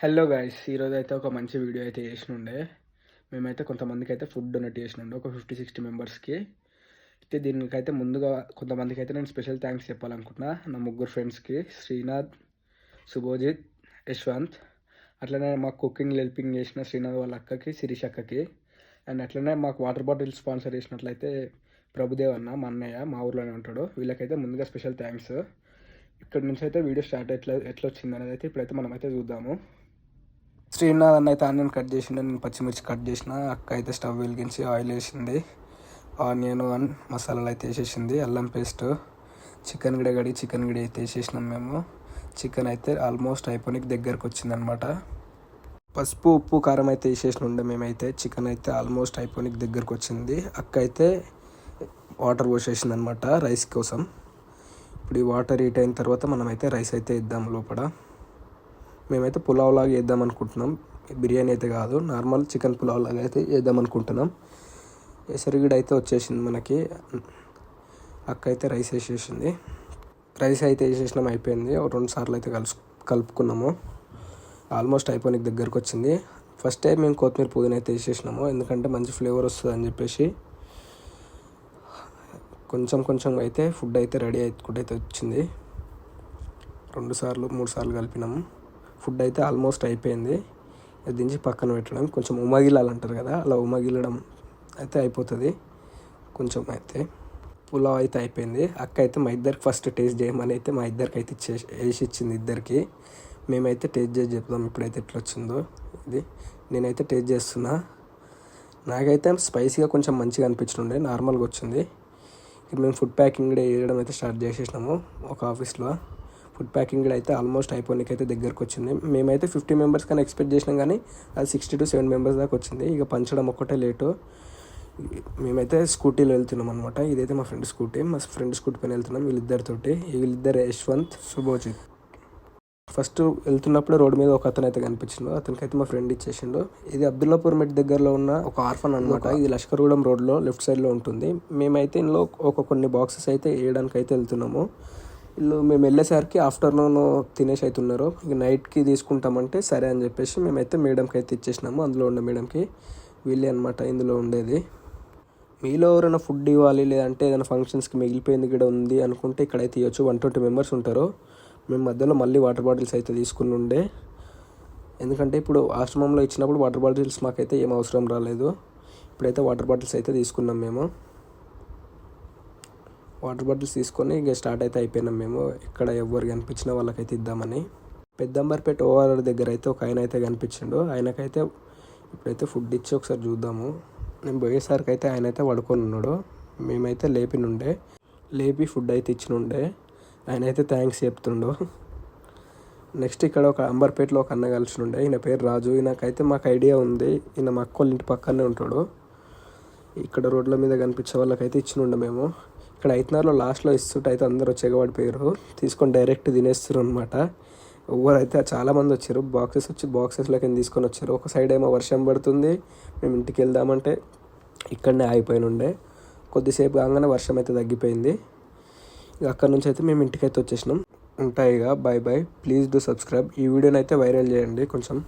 Hello guys, ఈరోజు అయితే ఒక మంచి వీడియో అయితే చేసినుండే. మేమైతే కొంతమందికి అయితే ఫుడ్ డొనేట్ చేసినుండే, ఒక 50-60 మెంబర్స్కి. అయితే దీనికైతే ముందుగా కొంతమందికి అయితే నేను స్పెషల్ థ్యాంక్స్ చెప్పాలనుకుంటున్నా. నా ముగ్గురు ఫ్రెండ్స్కి, శ్రీనాథ్, శుభోజిత్, యశ్వంత్. అట్లనే మాకు కుకింగ్ హెల్పింగ్ చేసిన శ్రీనాథ్ వాళ్ళ అక్కకి, శిరీష్ అక్కకి. అండ్ అట్లనే మాకు వాటర్ బాటిల్ స్పాన్సర్ చేసినట్లయితే ప్రభుదేవ్ అన్న, మా అన్నయ్య, మా ఊర్లోనే ఉంటాడు. వీళ్ళకైతే ముందుగా స్పెషల్ థ్యాంక్స్. ఇక్కడ నుంచి అయితే వీడియో స్టార్ట్ ఎట్లా వచ్చింది అనేది అయితే ఇప్పుడైతే మనమైతే చూద్దాము. శ్రీనాథ్ అన్న అయితే ఆనియన్ కట్ చేసిండే, నేను పచ్చిమిర్చి కట్ చేసిన. అక్క అయితే స్టవ్ వెలిగించి ఆయిల్ వేసింది, ఆనియన్ అండ్ మసాలాలు అయితే వేసేసింది, అల్లం పేస్ట్, చికెన్ గిడ చికెన్ అయితే వేసేసినాం మేము. చికెన్ అయితే ఆల్మోస్ట్ అయిపోయి దగ్గరకు వచ్చిందనమాట. పసుపు ఉప్పు కారం అయితే వేసేసిన ఉండే మేమైతే. చికెన్ అయితే ఆల్మోస్ట్ అయిపోయి దగ్గరకు వచ్చింది. అక్క అయితే వాటర్ పోసేసింది అనమాట రైస్ కోసం. ఇప్పుడు ఈ వాటర్ హీట్ అయిన తర్వాత మనమైతే రైస్ అయితే ఇద్దాం లోపల. మేమైతే పులావ్ లాగా వేద్దాం అనుకుంటున్నాం, బిర్యానీ అయితే కాదు, నార్మల్ చికెన్ పులావ్ లాగా అయితే వేద్దాం అనుకుంటున్నాం. ఎసరిగిడ అయితే వచ్చేసింది మనకి. అక్క అయితే రైస్ వేసేసింది. రైస్ అయితే వేసేసినాం, అయిపోయింది. 2 సార్లు అయితే కలుపుకున్నాము. ఆల్మోస్ట్ అయిపోయి దగ్గరకు వచ్చింది. ఫస్ట్ టైం మేము కొత్తిమీర పుదీనా అయితే వేసేసినాము, ఎందుకంటే మంచి ఫ్లేవర్ వస్తుంది అని చెప్పేసి. కొంచెం అయితే ఫుడ్ అయితే రెడీ అయితే వచ్చింది. 2 సార్లు 3 సార్లు కలిపినాము. ఫుడ్ అయితే ఆల్మోస్ట్ అయిపోయింది. దించి పక్కన పెట్టడం, కొంచెం ఉమ్మగిలాలంటారు కదా, అలా ఉమ్మగిలడం అయితే అయిపోతుంది. కొంచెం అయితే పులావ్ అయితే అయిపోయింది. అక్క అయితే మా ఇద్దరికి ఫస్ట్ టేస్ట్ చేయమని అయితే మా ఇద్దరికి అయితే వేసి ఇచ్చింది ఇద్దరికి. మేమైతే టేస్ట్ చేసి చెప్దాం ఇప్పుడైతే ఎట్లా వచ్చిందో. ఇది నేనైతే టేస్ట్ చేస్తున్నా. నాకైతే స్పైసీగా కొంచెం మంచిగా అనిపించుండే, నార్మల్గా వచ్చింది. ఇప్పుడు మేము ఫుడ్ ప్యాకింగ్ కూడా వేయడం అయితే స్టార్ట్ చేసేసినాము ఒక ఆఫీస్లో. ఫుడ్ ప్యాకింగ్ కూడా అయితే ఆల్మోస్ట్ అయిపోయినకి అయితే దగ్గరకు వచ్చింది. మేమైతే 50 మెంబర్స్ కానీ ఎక్స్పెక్ట్ చేసినాం, కానీ అది 60 to 70 మెంబర్స్ దాకా వచ్చింది. ఇక పంచడం ఒక్కటే లేటు. మేమైతే స్కూటీలో వెళ్తున్నాం అనమాట. ఇదైతే మా ఫ్రెండ్ స్కూటీ పైన వెళ్తున్నాం వీళ్ళిద్దరు యశ్వంత్, శుభోజిత్. ఫస్ట్ వెళ్తున్నప్పుడు రోడ్డు మీద ఒక అతను అయితే కనిపించిండు, అతనికైతే మా ఫ్రెండ్ ఇచ్చేసిండు. ఇది అబ్దుల్లాపూర్ మెట్ దగ్గరలో ఉన్న ఒక ఆర్ఫన్ అనమాట. ఇది లష్కర్గూడెం రోడ్లో లెఫ్ట్ సైడ్లో ఉంటుంది. మేమైతే ఇందులో కొన్ని బాక్సెస్ అయితే వేయడానికి అయితే వెళ్తున్నాము. మేము వెళ్ళేసరికి ఆఫ్టర్నూన్ తినేసి అయితే ఉన్నారు. ఇక నైట్కి తీసుకుంటామంటే సరే అని చెప్పేసి మేమైతే మేడంకి అయితే ఇచ్చేసినాము. అందులో ఉండే మేడంకి, వీళ్ళే అనమాట ఇందులో ఉండేది. మీలో ఎవరైనా ఫుడ్ ఇవ్వాలి, లేదంటే ఏదైనా ఫంక్షన్స్కి మిగిలిపోయింది కూడా ఉంది అనుకుంటే ఇక్కడైతే ఇవ్వచ్చు. 120 మెంబర్స్ ఉంటారు. మేము మధ్యలో మళ్ళీ వాటర్ బాటిల్స్ అయితే తీసుకుని ఉండే, ఎందుకంటే ఇప్పుడు ఆశ్రమంలో ఇచ్చినప్పుడు వాటర్ బాటిల్స్ మాకైతే ఏం అవసరం రాలేదు. ఇప్పుడైతే వాటర్ బాటిల్స్ అయితే తీసుకున్నాం మేము. వాటర్ బాటిల్స్ తీసుకొని ఇక స్టార్ట్ అయితే అయిపోయినాం మేము. ఇక్కడ ఎవరు కనిపించినా వాళ్ళకైతే ఇద్దామని. పెద్దంబర్పేట ఓఆర్ఆర్ దగ్గర అయితే ఒక ఆయన అయితే కనిపించిండు. ఆయనకైతే ఇప్పుడైతే ఫుడ్ ఇచ్చి ఒకసారి చూద్దాము. నేను పోయేసరికి అయితే ఆయన అయితే పడుకొని ఉన్నాడు. మేమైతే లేపి ఫుడ్ అయితే ఇచ్చినుండే. ఆయన అయితే థ్యాంక్స్ చెప్తుండు. నెక్స్ట్ ఇక్కడ ఒక అంబర్పేటలో ఒక అన్న కలిసినుండే, ఈయన పేరు రాజు. ఈయనకైతే మాకు ఐడియా ఉంది, ఈయన మా అక్కోళ్ళ ఇంటి పక్కనే ఉంటాడు. ఇక్కడ రోడ్ల మీద కనిపించే వాళ్ళకైతే ఇచ్చినుండే మేము. ఇక్కడ ఐతనార్లో లాస్ట్లో ఇస్తుంటే అయితే అందరూ వచ్చి ఎగబడిపోయారు, తీసుకొని డైరెక్ట్ తినేస్తారు అనమాట. ఎవరైతే చాలామంది వచ్చారు, బాక్సెస్లోకి తీసుకొని వచ్చారు. ఒక సైడ్ ఏమో వర్షం పడుతుంది, మేము ఇంటికి వెళ్దామంటే ఇక్కడనే ఆగిపోయినుండే. కొద్దిసేపు కాగానే వర్షం అయితే తగ్గిపోయింది. ఇక అక్కడ నుంచి అయితే మేము ఇంటికైతే వచ్చేసినాం. ఉంటాయిగా, బాయ్. Please do subscribe. ఈ వీడియోని అయితే వైరల్ చేయండి కొంచెం.